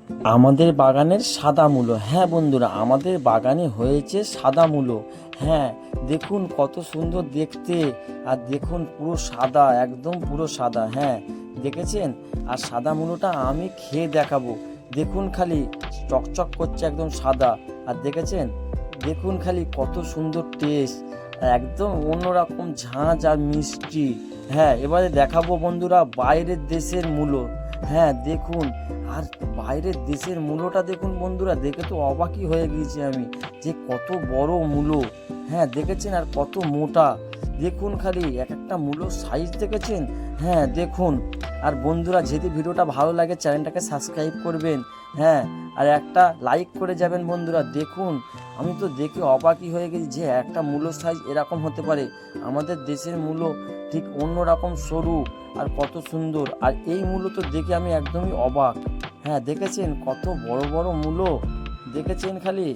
আমাদের বাগানের সাদা মূলো, হ্যাঁ বন্ধুরা, আমাদের বাগানে হয়েছে সাদা মূলো। হ্যাঁ, দেখুন কত সুন্দর দেখতে। আর দেখুন পুরো সাদা, একদম পুরো সাদা। হ্যাঁ, দেখেছেন? আর সাদা মূলোটা আমি খেয়ে দেখাবো। দেখুন খালি, চকচক করছে, একদম সাদা। আর দেখেছেন? দেখুন খালি কত সুন্দর টেস্ট, একদম অন্যরকম ঝাঁঝ আর মিষ্টি। হ্যাঁ, এবারে দেখাবো বন্ধুরা বাইরের দেশের মূলো। হ্যাঁ দেখুন, আর বাইরের দেশের মূলোটা দেখুন বন্ধুরা, দেখে তো অবাকই হয়ে গিয়েছি আমি, যে কত বড় মূলো। হ্যাঁ দেখেছেন? আর কত মোটা। দেখুন খালি এক একটা মূলোর সাইজ দেখেছেন? হ্যাঁ দেখুন। আর বন্ধুরা, যদি ভিডিওটা ভালো লাগে চ্যানেলটাকে সাবস্ক্রাইব করবেন। হ্যাঁ, আর একটা লাইক করে যাবেন বন্ধুরা। দেখুন, আমি তো দেখে অবাকই হয়ে গেছি যে একটা মূলোর সাইজ এরকম হতে পারে। আমাদের দেশের মূলো ঠিক অন্য রকম সরু, আর কত সুন্দর। আর এই মূলো তো দেখে আমি একদমই অবাক। হ্যাঁ দেখেছেন কত বড় বড় মূলো, দেখেছেন খালি।